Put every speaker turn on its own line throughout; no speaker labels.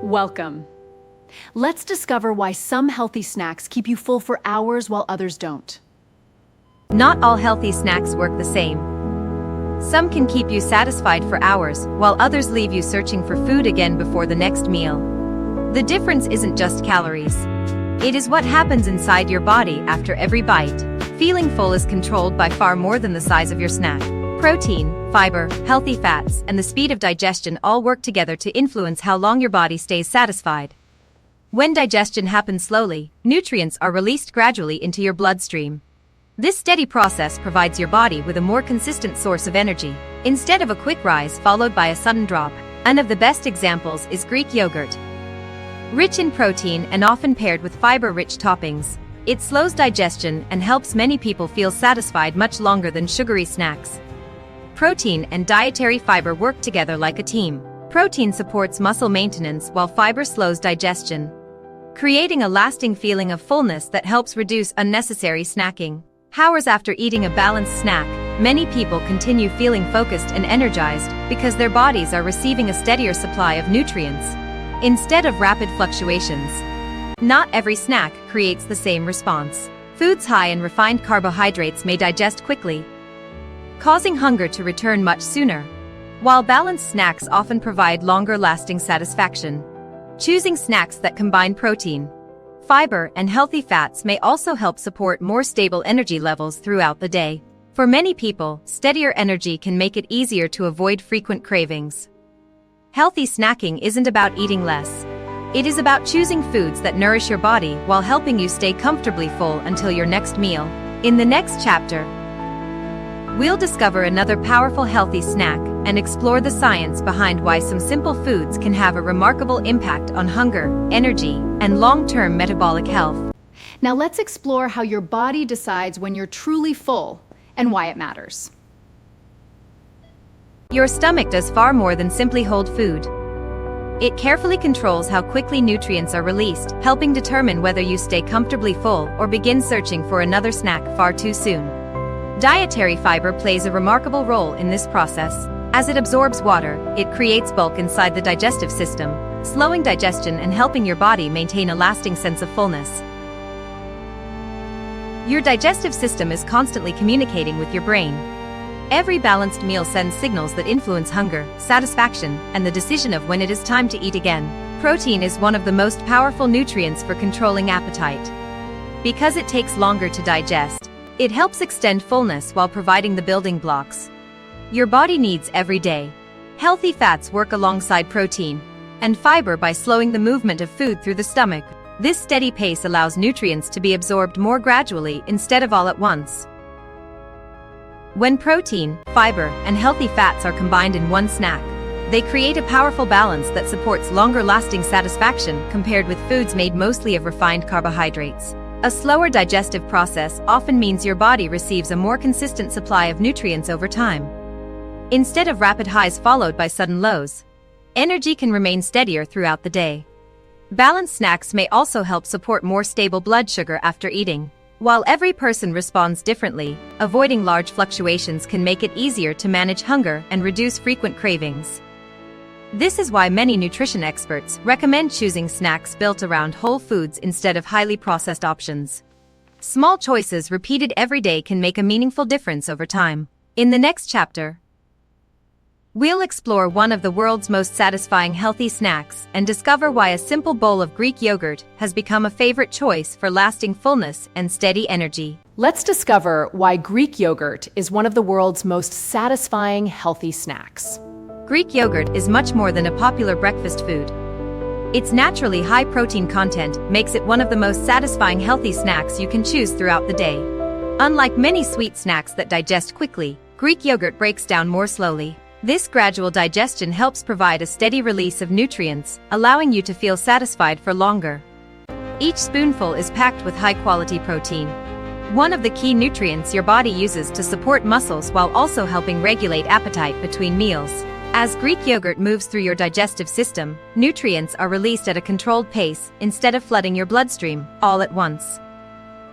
Welcome. Let's discover why some healthy snacks keep you full for hours while others don't.
Not all healthy snacks work the same. Some can keep you satisfied for hours, while others leave you searching for food again before the next meal. The difference isn't just calories. It is what happens inside your body after every bite. Feeling full is controlled by far more than the size of your snack. Protein, fiber, healthy fats, and the speed of digestion all work together to influence how long your body stays satisfied. When digestion happens slowly, nutrients are released gradually into your bloodstream. This steady process provides your body with a more consistent source of energy, instead of a quick rise followed by a sudden drop. One of the best examples is Greek yogurt. Rich in protein and often paired with fiber-rich toppings, it slows digestion and helps many people feel satisfied much longer than sugary snacks. Protein and dietary fiber work together like a team. Protein supports muscle maintenance while fiber slows digestion, creating a lasting feeling of fullness that helps reduce unnecessary snacking. Hours after eating a balanced snack, many people continue feeling focused and energized because their bodies are receiving a steadier supply of nutrients, instead of rapid fluctuations. Not every snack creates the same response. Foods high in refined carbohydrates may digest quickly, causing hunger to return much sooner, while balanced snacks often provide longer-lasting satisfaction. Choosing snacks that combine protein, fiber, and healthy fats may also help support more stable energy levels throughout the day. For many people, steadier energy can make it easier to avoid frequent cravings. Healthy snacking isn't about eating less. It is about choosing foods that nourish your body while helping you stay comfortably full until your next meal. In the next chapter, we'll discover another powerful healthy snack and explore the science behind why some simple foods can have a remarkable impact on hunger, energy, and long-term metabolic health.
Now let's explore how your body decides when you're truly full and why it matters.
Your stomach does far more than simply hold food. It carefully controls how quickly nutrients are released, helping determine whether you stay comfortably full or begin searching for another snack far too soon. Dietary fiber plays a remarkable role in this process. As it absorbs water, it creates bulk inside the digestive system, slowing digestion and helping your body maintain a lasting sense of fullness. Your digestive system is constantly communicating with your brain. Every balanced meal sends signals that influence hunger, satisfaction, and the decision of when it is time to eat again. Protein is one of the most powerful nutrients for controlling appetite. Because it takes longer to digest, it helps extend fullness while providing the building blocks your body needs every day. Healthy fats work alongside protein and fiber by slowing the movement of food through the stomach. This steady pace allows nutrients to be absorbed more gradually instead of all at once. When protein, fiber, and healthy fats are combined in one snack, they create a powerful balance that supports longer-lasting satisfaction compared with foods made mostly of refined carbohydrates. A slower digestive process often means your body receives a more consistent supply of nutrients over time. Instead of rapid highs followed by sudden lows, energy can remain steadier throughout the day. Balanced snacks may also help support more stable blood sugar after eating. While every person responds differently, avoiding large fluctuations can make it easier to manage hunger and reduce frequent cravings. This is why many nutrition experts recommend choosing snacks built around whole foods instead of highly processed options. Small choices repeated every day can make a meaningful difference over time. In the next chapter, we'll explore one of the world's most satisfying healthy snacks and discover why a simple bowl of Greek yogurt has become a favorite choice for lasting fullness and steady energy.
Let's discover why Greek yogurt is one of the world's most satisfying healthy snacks.
Greek yogurt is much more than a popular breakfast food. Its naturally high protein content makes it one of the most satisfying healthy snacks you can choose throughout the day. Unlike many sweet snacks that digest quickly, Greek yogurt breaks down more slowly. This gradual digestion helps provide a steady release of nutrients, allowing you to feel satisfied for longer. Each spoonful is packed with high-quality protein, one of the key nutrients your body uses to support muscles while also helping regulate appetite between meals. As Greek yogurt moves through your digestive system, nutrients are released at a controlled pace instead of flooding your bloodstream all at once.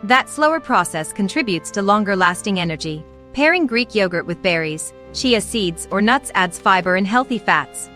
That slower process contributes to longer-lasting energy. Pairing Greek yogurt with berries, chia seeds, or nuts adds fiber and healthy fats,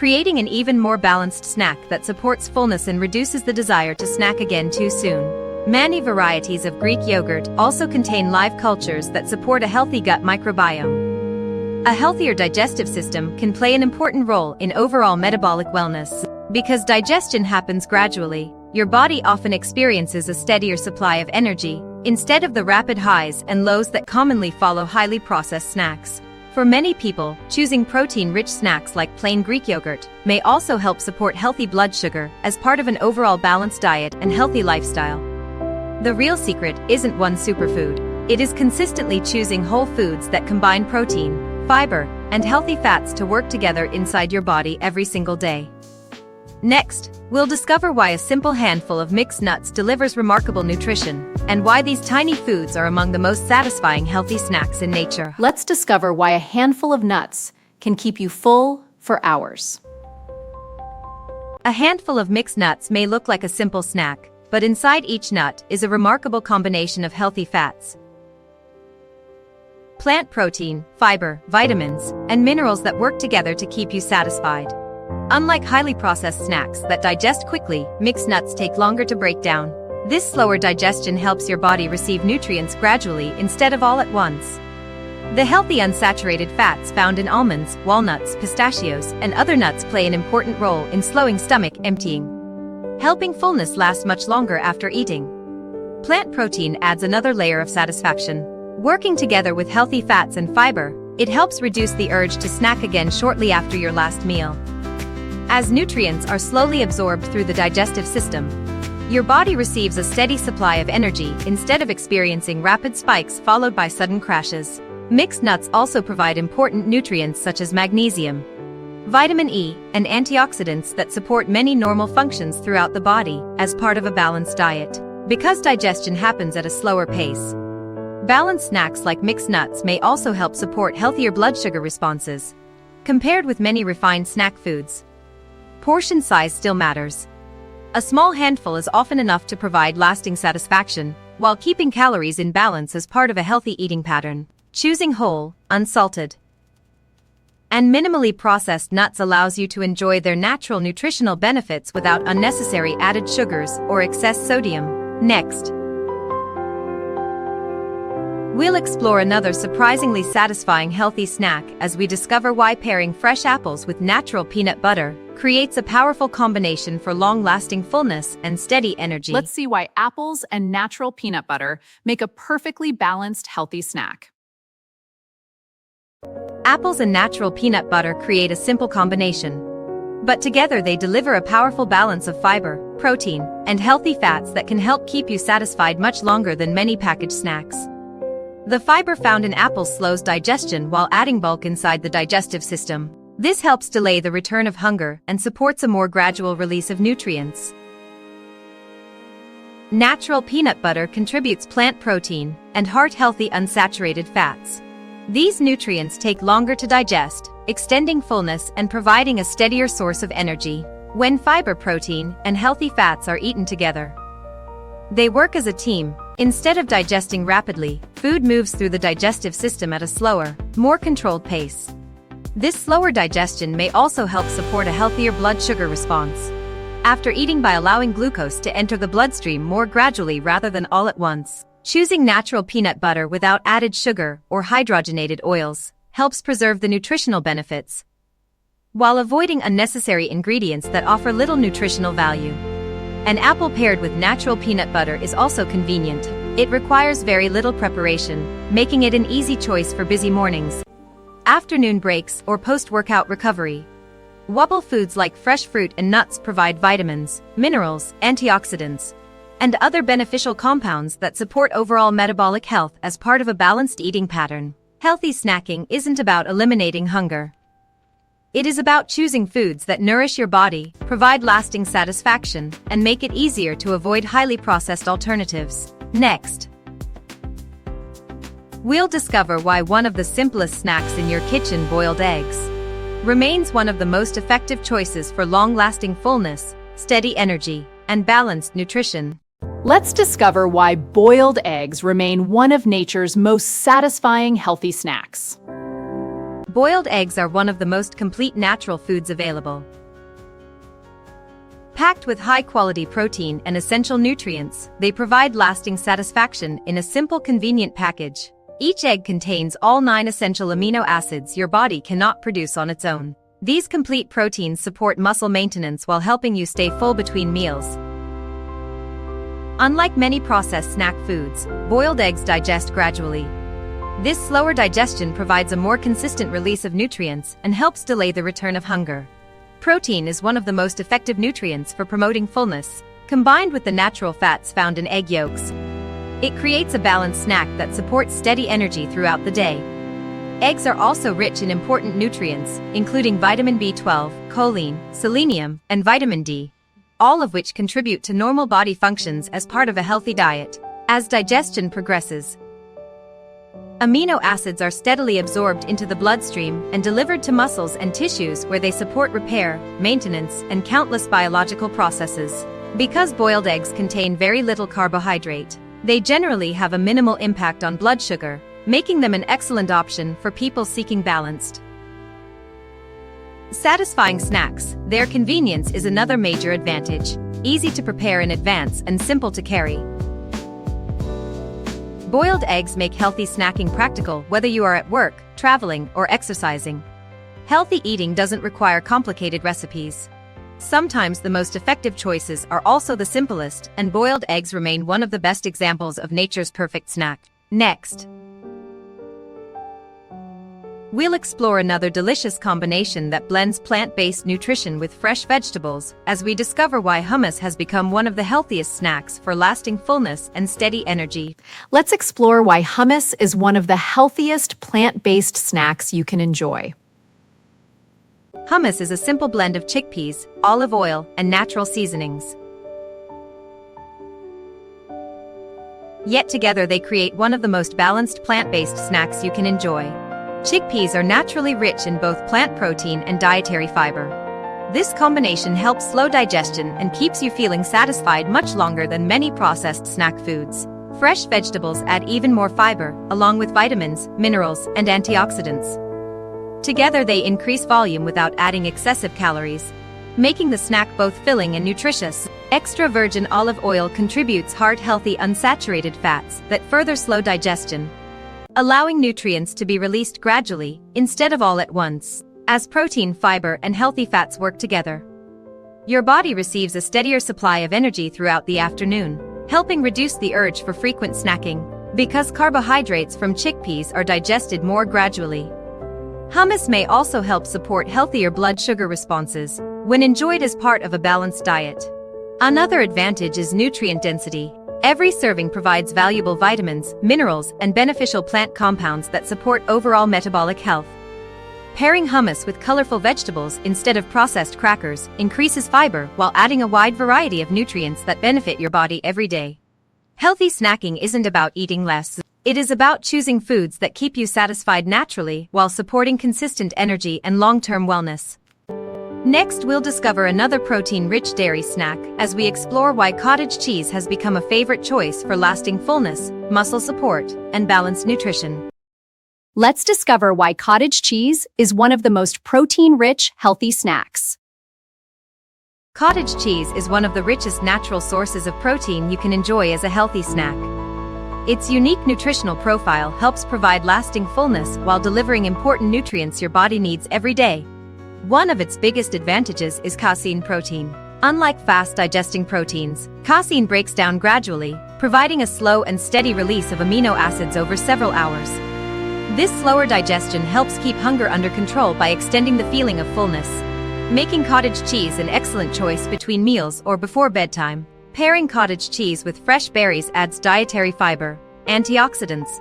creating an even more balanced snack that supports fullness and reduces the desire to snack again too soon. Many varieties of Greek yogurt also contain live cultures that support a healthy gut microbiome. A healthier digestive system can play an important role in overall metabolic wellness. Because digestion happens gradually, your body often experiences a steadier supply of energy, instead of the rapid highs and lows that commonly follow highly processed snacks. For many people, choosing protein-rich snacks like plain Greek yogurt may also help support healthy blood sugar as part of an overall balanced diet and healthy lifestyle. The real secret isn't one superfood. It is consistently choosing whole foods that combine protein, fiber, and healthy fats to work together inside your body every single day. Next, we'll discover why a simple handful of mixed nuts delivers remarkable nutrition, and why these tiny foods are among the most satisfying healthy snacks in nature.
Let's discover why a handful of nuts can keep you full for hours.
A handful of mixed nuts may look like a simple snack, but inside each nut is a remarkable combination of healthy fats, plant protein, fiber, vitamins, and minerals that work together to keep you satisfied. Unlike highly processed snacks that digest quickly, mixed nuts take longer to break down. This slower digestion helps your body receive nutrients gradually instead of all at once. The healthy unsaturated fats found in almonds, walnuts, pistachios, and other nuts play an important role in slowing stomach emptying, helping fullness last much longer after eating. Plant protein adds another layer of satisfaction. Working together with healthy fats and fiber, it helps reduce the urge to snack again shortly after your last meal. As nutrients are slowly absorbed through the digestive system, your body receives a steady supply of energy instead of experiencing rapid spikes followed by sudden crashes. Mixed nuts also provide important nutrients such as magnesium, vitamin E, and antioxidants that support many normal functions throughout the body as part of a balanced diet. Because digestion happens at a slower pace, balanced snacks like mixed nuts may also help support healthier blood sugar responses. Compared with many refined snack foods, portion size still matters. A small handful is often enough to provide lasting satisfaction, while keeping calories in balance as part of a healthy eating pattern. Choosing whole, unsalted, and minimally processed nuts allows you to enjoy their natural nutritional benefits without unnecessary added sugars or excess sodium. Next, we'll explore another surprisingly satisfying healthy snack as we discover why pairing fresh apples with natural peanut butter creates a powerful combination for long-lasting fullness and steady energy.
Let's see why apples and natural peanut butter make a perfectly balanced, healthy snack.
Apples and natural peanut butter create a simple combination, but together they deliver a powerful balance of fiber, protein, and healthy fats that can help keep you satisfied much longer than many packaged snacks. The fiber found in apples slows digestion while adding bulk inside the digestive system. This helps delay the return of hunger and supports a more gradual release of nutrients. Natural peanut butter contributes plant protein and heart-healthy unsaturated fats. These nutrients take longer to digest, extending fullness and providing a steadier source of energy. When fiber, protein, and healthy fats are eaten together, they work as a team. Instead of digesting rapidly, food moves through the digestive system at a slower, more controlled pace. This slower digestion may also help support a healthier blood sugar response after eating by allowing glucose to enter the bloodstream more gradually rather than all at once. Choosing natural peanut butter without added sugar or hydrogenated oils helps preserve the nutritional benefits, while avoiding unnecessary ingredients that offer little nutritional value. An apple paired with natural peanut butter is also convenient. It requires very little preparation, making it an easy choice for busy mornings, afternoon breaks, or post-workout recovery. Wobble foods like fresh fruit and nuts provide vitamins, minerals, antioxidants, and other beneficial compounds that support overall metabolic health as part of a balanced eating pattern. Healthy snacking isn't about eliminating hunger. It is about choosing foods that nourish your body, provide lasting satisfaction, and make it easier to avoid highly processed alternatives. Next, we'll discover why one of the simplest snacks in your kitchen, boiled eggs, remains one of the most effective choices for long-lasting fullness, steady energy, and balanced nutrition.
Let's discover why boiled eggs remain one of nature's most satisfying healthy snacks.
Boiled eggs are one of the most complete natural foods available. Packed with high-quality protein and essential nutrients, they provide lasting satisfaction in a simple, convenient package. Each egg contains all 9 essential amino acids your body cannot produce on its own. These complete proteins support muscle maintenance while helping you stay full between meals. Unlike many processed snack foods, boiled eggs digest gradually. This slower digestion provides a more consistent release of nutrients and helps delay the return of hunger. Protein is one of the most effective nutrients for promoting fullness, combined with the natural fats found in egg yolks. It creates a balanced snack that supports steady energy throughout the day. Eggs are also rich in important nutrients, including vitamin B12, choline, selenium, and vitamin D, all of which contribute to normal body functions as part of a healthy diet. As digestion progresses, amino acids are steadily absorbed into the bloodstream and delivered to muscles and tissues where they support repair, maintenance, and countless biological processes. Because boiled eggs contain very little carbohydrate, they generally have a minimal impact on blood sugar, making them an excellent option for people seeking balanced, satisfying snacks. Their convenience is another major advantage. Easy to prepare in advance and simple to carry. Boiled eggs make healthy snacking practical whether you are at work, traveling, or exercising. Healthy eating doesn't require complicated recipes. Sometimes the most effective choices are also the simplest, and boiled eggs remain one of the best examples of nature's perfect snack. Next, we'll explore another delicious combination that blends plant-based nutrition with fresh vegetables, as we discover why hummus has become one of the healthiest snacks for lasting fullness and steady energy.
Let's explore why hummus is one of the healthiest plant-based snacks you can enjoy.
Hummus is a simple blend of chickpeas, olive oil, and natural seasonings. Yet together they create one of the most balanced plant-based snacks you can enjoy. Chickpeas are naturally rich in both plant protein and dietary fiber. This combination helps slow digestion and keeps you feeling satisfied much longer than many processed snack foods. Fresh vegetables add even more fiber, along with vitamins, minerals, and antioxidants. Together they increase volume without adding excessive calories, making the snack both filling and nutritious. Extra virgin olive oil contributes heart-healthy unsaturated fats that further slow digestion, allowing nutrients to be released gradually, instead of all at once. As protein, fiber, and healthy fats work together, your body receives a steadier supply of energy throughout the afternoon, helping reduce the urge for frequent snacking. Because carbohydrates from chickpeas are digested more gradually, hummus may also help support healthier blood sugar responses when enjoyed as part of a balanced diet. Another advantage is nutrient density. Every serving provides valuable vitamins, minerals, and beneficial plant compounds that support overall metabolic health. Pairing hummus with colorful vegetables instead of processed crackers increases fiber while adding a wide variety of nutrients that benefit your body every day. Healthy snacking isn't about eating less. It is about choosing foods that keep you satisfied naturally while supporting consistent energy and long-term wellness. Next, we'll discover another protein-rich dairy snack as we explore why cottage cheese has become a favorite choice for lasting fullness, muscle support, and balanced nutrition.
Let's discover why cottage cheese is one of the most protein-rich, healthy snacks.
Cottage cheese is one of the richest natural sources of protein you can enjoy as a healthy snack. Its unique nutritional profile helps provide lasting fullness while delivering important nutrients your body needs every day. One of its biggest advantages is casein protein. Unlike fast-digesting proteins, casein breaks down gradually, providing a slow and steady release of amino acids over several hours. This slower digestion helps keep hunger under control by extending the feeling of fullness, making cottage cheese an excellent choice between meals or before bedtime. Pairing cottage cheese with fresh berries adds dietary fiber, antioxidants,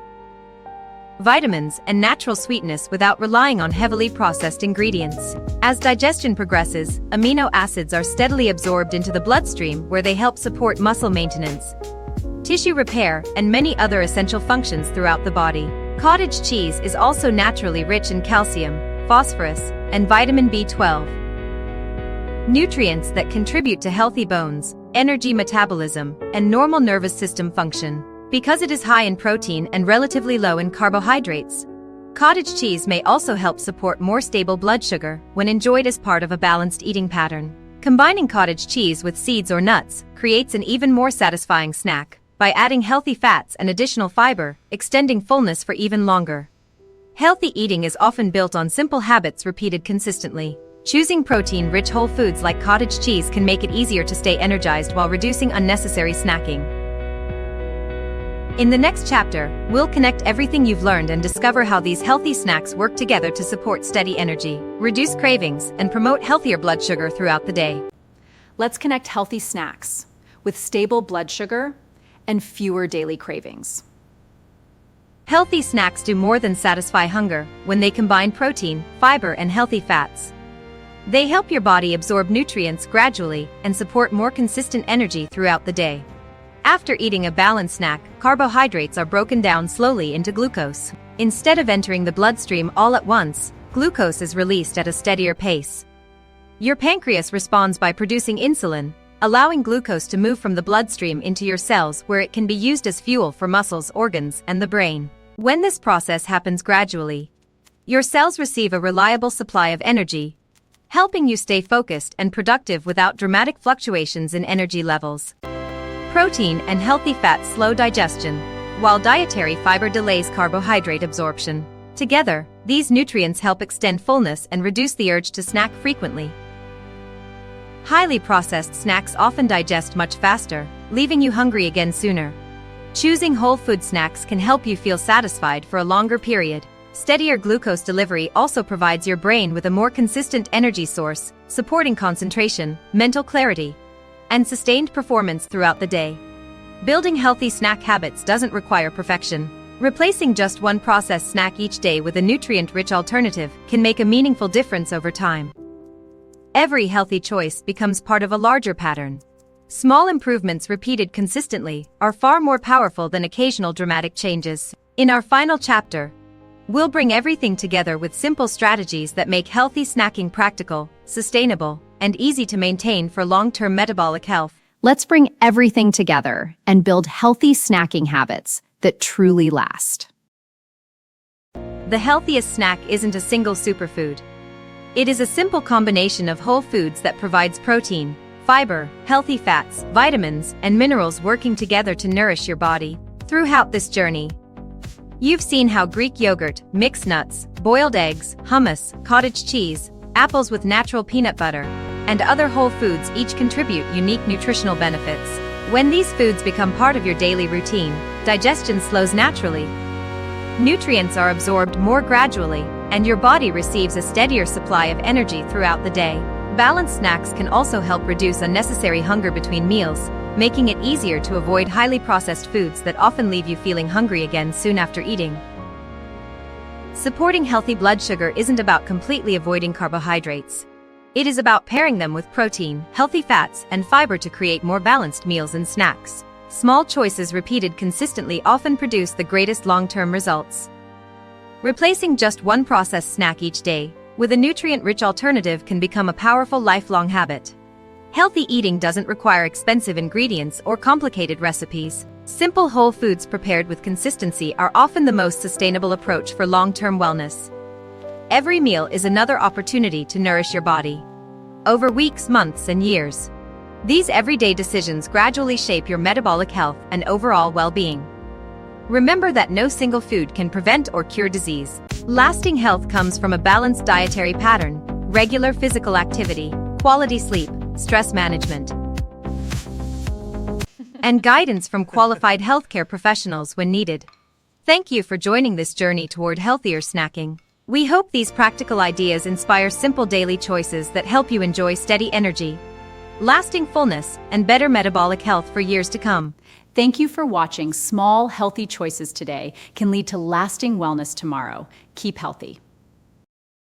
vitamins, and natural sweetness without relying on heavily processed ingredients. As digestion progresses, amino acids are steadily absorbed into the bloodstream where they help support muscle maintenance, tissue repair, and many other essential functions throughout the body. Cottage cheese is also naturally rich in calcium, phosphorus, and vitamin B12, nutrients that contribute to healthy bones, energy metabolism, and normal nervous system function. Because it is high in protein and relatively low in carbohydrates, Cottage cheese may also help support more stable blood sugar when enjoyed as part of a balanced eating pattern. Combining cottage cheese with seeds or nuts creates an even more satisfying snack by adding healthy fats and additional fiber, extending fullness for even longer. Healthy eating is often built on simple habits repeated consistently. Choosing protein-rich whole foods like cottage cheese can make it easier to stay energized while reducing unnecessary snacking. In the next chapter, we'll connect everything you've learned and discover how these healthy snacks work together to support steady energy, reduce cravings, and promote healthier blood sugar throughout the day.
Let's connect healthy snacks with stable blood sugar and fewer daily cravings.
Healthy snacks do more than satisfy hunger when they combine protein, fiber, and healthy fats. They help your body absorb nutrients gradually and support more consistent energy throughout the day. After eating a balanced snack, carbohydrates are broken down slowly into glucose. Instead of entering the bloodstream all at once, glucose is released at a steadier pace. Your pancreas responds by producing insulin, allowing glucose to move from the bloodstream into your cells where it can be used as fuel for muscles, organs, and the brain. When this process happens gradually, your cells receive a reliable supply of energy, helping you stay focused and productive without dramatic fluctuations in energy levels. Protein and healthy fats slow digestion, while dietary fiber delays carbohydrate absorption. Together, these nutrients help extend fullness and reduce the urge to snack frequently. Highly processed snacks often digest much faster, leaving you hungry again sooner. Choosing whole food snacks can help you feel satisfied for a longer period. Steadier glucose delivery also provides your brain with a more consistent energy source, supporting concentration, mental clarity, and sustained performance throughout the day. Building healthy snack habits doesn't require perfection. Replacing just one processed snack each day with a nutrient-rich alternative can make a meaningful difference over time. Every healthy choice becomes part of a larger pattern. Small improvements repeated consistently are far more powerful than occasional dramatic changes. In our final chapter, we'll bring everything together with simple strategies that make healthy snacking practical, sustainable, and easy to maintain for long-term metabolic health.
Let's bring everything together and build healthy snacking habits that truly last.
The healthiest snack isn't a single superfood. It is a simple combination of whole foods that provides protein, fiber, healthy fats, vitamins, and minerals working together to nourish your body. Throughout this journey, you've seen how Greek yogurt, mixed nuts, boiled eggs, hummus, cottage cheese, apples with natural peanut butter, and other whole foods each contribute unique nutritional benefits. When these foods become part of your daily routine, digestion slows naturally. Nutrients are absorbed more gradually, and your body receives a steadier supply of energy throughout the day. Balanced snacks can also help reduce unnecessary hunger between meals, making it easier to avoid highly processed foods that often leave you feeling hungry again soon after eating. Supporting healthy blood sugar isn't about completely avoiding carbohydrates. It is about pairing them with protein, healthy fats, and fiber to create more balanced meals and snacks. Small choices repeated consistently often produce the greatest long-term results. Replacing just one processed snack each day with a nutrient-rich alternative can become a powerful lifelong habit. Healthy eating doesn't require expensive ingredients or complicated recipes. Simple whole foods prepared with consistency are often the most sustainable approach for long-term wellness. Every meal is another opportunity to nourish your body. Over weeks, months, and years, these everyday decisions gradually shape your metabolic health and overall well-being. Remember that no single food can prevent or cure disease. Lasting health comes from a balanced dietary pattern, regular physical activity, quality sleep, stress management, and guidance from qualified healthcare professionals when needed. Thank you for joining this journey toward healthier snacking. We hope these practical ideas inspire simple daily choices that help you enjoy steady energy, lasting fullness, and better metabolic health for years to come.
Thank you for watching. Small, healthy choices today can lead to lasting wellness tomorrow. Keep healthy.